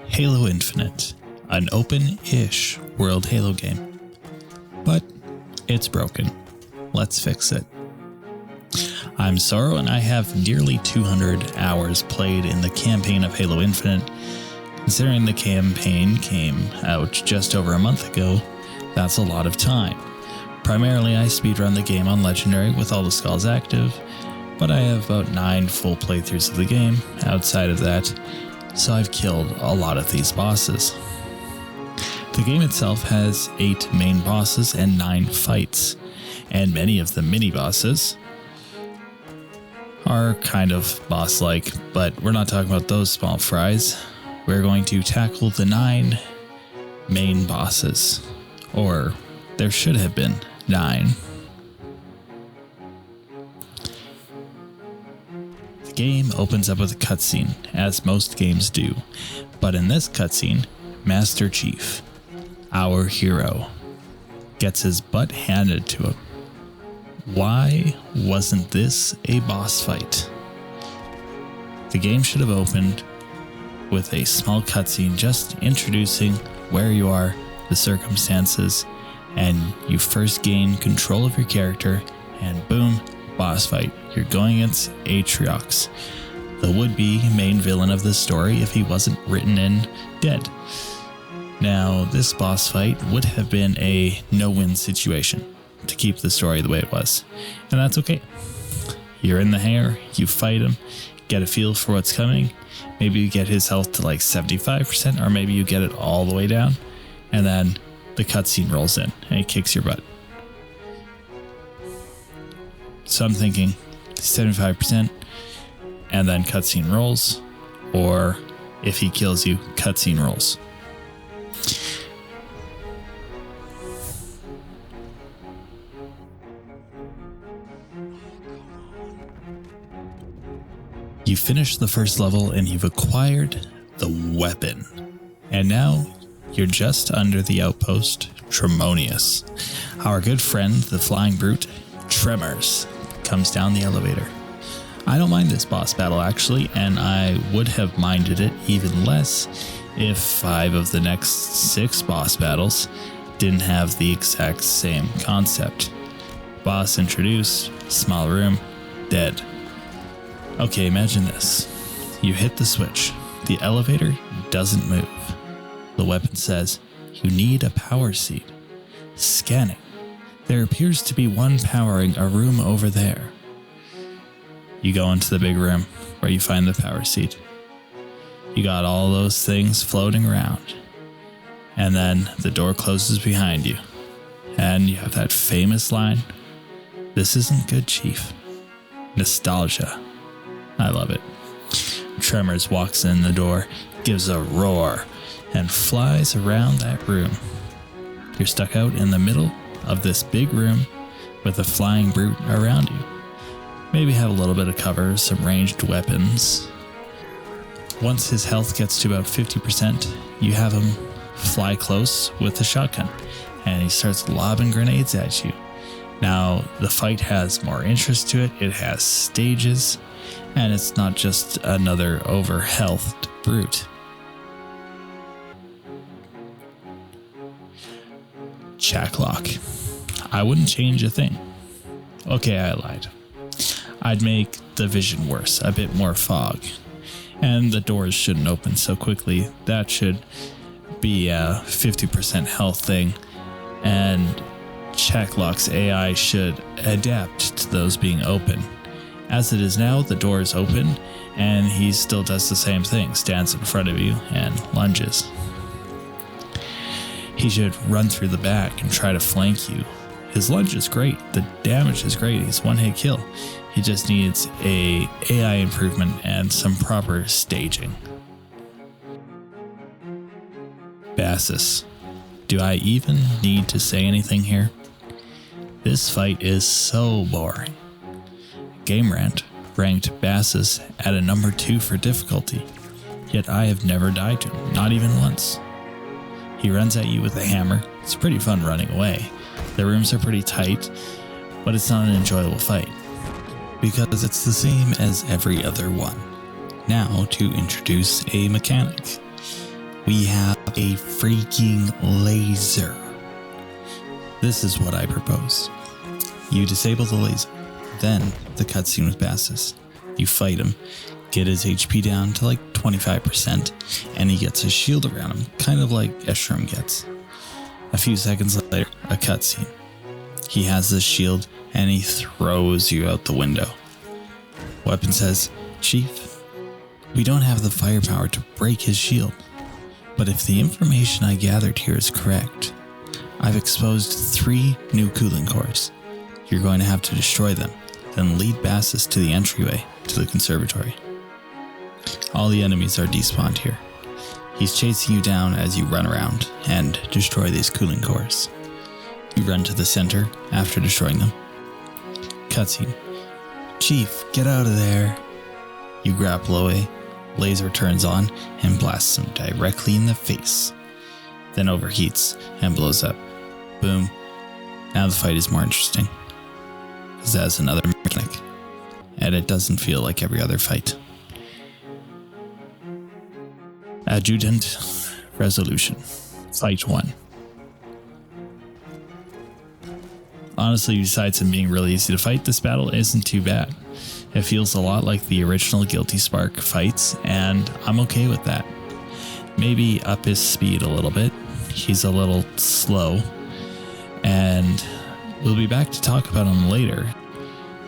Halo Infinite, an open-ish world Halo game. But it's broken. Let's fix it. I'm Sorrow, and I have nearly 200 hours played in the campaign of Halo Infinite. Considering the campaign came out just over a month ago, that's a lot of time. Primarily, I speedrun the game on Legendary with all the skulls active, but I have about 9 full playthroughs of the game outside of that, so I've killed a lot of these bosses. The game itself has 8 main bosses and 9 fights, and many of the mini-bosses are kind of boss-like, but we're not talking about those small fries. We're going to tackle the 9 main bosses, or there should have been 9. The game opens up with a cutscene, as most games do, but in this cutscene, Master Chief, our hero, gets his butt handed to him. Why wasn't this a boss fight? The game should have opened with a small cutscene just introducing where you are, the circumstances, and you first gain control of your character, and boom, boss fight. You're going against Atriox, the would-be main villain of the story if he wasn't written in dead. Now, this boss fight would have been a no-win situation to keep the story the way it was, and that's okay. You're in the hangar, you fight him, get a feel for what's coming. Maybe you get his health to like 75%, or maybe you get it all the way down, and then the cutscene rolls in and he kicks your butt. So I'm thinking 75%, and then cutscene rolls, or if he kills you, cutscene rolls. You finish the first level and you've acquired the weapon. And now you're just under the outpost Tremors. Our good friend, the flying brute, Tremors, comes down the elevator. I don't mind this boss battle actually, and I would have minded it even less if 5 of the next 6 boss battles didn't have the exact same concept. Boss introduced, small room, dead. Okay, imagine this. You hit the switch. The elevator doesn't move. The weapon says, you need a power seed. Scanning. There appears to be one powering a room over there. You go into the big room where you find the power seed. You got all those things floating around. And then the door closes behind you. And you have that famous line, "This isn't good, Chief." Nostalgia. I love it. Tremors walks in the door, gives a roar, and flies around that room. You're stuck out in the middle of this big room with a flying brute around you. Maybe have a little bit of cover, some ranged weapons. Once his health gets to about 50%, you have him fly close with a shotgun, and he starts lobbing grenades at you. Now, the fight has more interest to it, it has stages, and it's not just another over-healthed brute. Checklock. I wouldn't change a thing. Okay, I lied. I'd make the vision worse, a bit more fog. And the doors shouldn't open so quickly. That should be a 50% health thing. And Checklock's AI should adapt to those being open. As it is now, the door is open, and he still does the same thing, stands in front of you and lunges. He should run through the back and try to flank you. His lunge is great, the damage is great, he's one-hit kill. He just needs a AI improvement and some proper staging. Bassus. Do I even need to say anything here? This fight is so boring. GameRant ranked Bassus at a number 2 for difficulty, yet I have never died to him, not even once. He runs at you with a hammer. It's pretty fun running away. The rooms are pretty tight, but it's not an enjoyable fight, because it's the same as every other one. Now to introduce a mechanic. We have a freaking laser. This is what I propose. You disable the laser, then the cutscene with Bassus. You fight him, get his HP down to like 25%, and he gets a shield around him, kind of like Eshram gets. A few seconds later, a cutscene. He has this shield, and he throws you out the window. Weapon says, "Chief, we don't have the firepower to break his shield, but if the information I gathered here is correct, I've exposed 3 new cooling cores. You're going to have to destroy them, then lead Bassus to the entryway to the conservatory. All the enemies are despawned here. He's chasing you down as you run around and destroy these cooling cores. You run to the center after destroying them. Cutscene. Chief, get out of there." You grapple away, laser turns on and blasts him directly in the face. Then overheats and blows up. Boom. Now the fight is more interesting, because it has another mechanic, and it doesn't feel like every other fight. Adjutant Resolution. Fight 1. Honestly, besides him being really easy to fight, this battle isn't too bad. It feels a lot like the original Guilty Spark fights, and I'm okay with that. Maybe up his speed a little bit. He's a little slow, and we'll be back to talk about him later,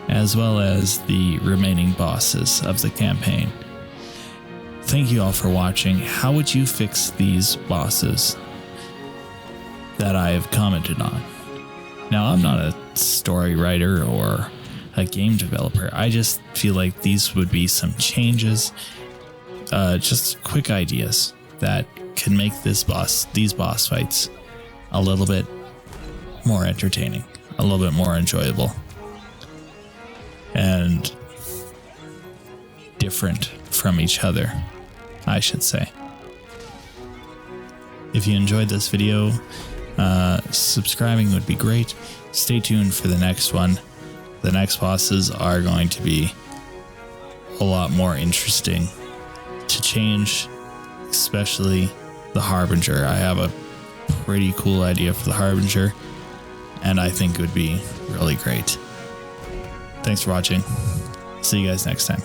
as well as the remaining bosses of the campaign. Thank you all for watching. How would you fix these bosses that I have commented on? Now, I'm not a story writer or a game developer. I just feel like these would be some changes, just quick ideas that can make these boss fights a little bit more entertaining, a little bit more enjoyable, and different from each other, I should say. If you enjoyed this video, subscribing would be great. Stay tuned for the next one. The next bosses are going to be a lot more interesting to change, especially the Harbinger. I have a pretty cool idea for the Harbinger, and I think it would be really great. Thanks for watching. See you guys next time.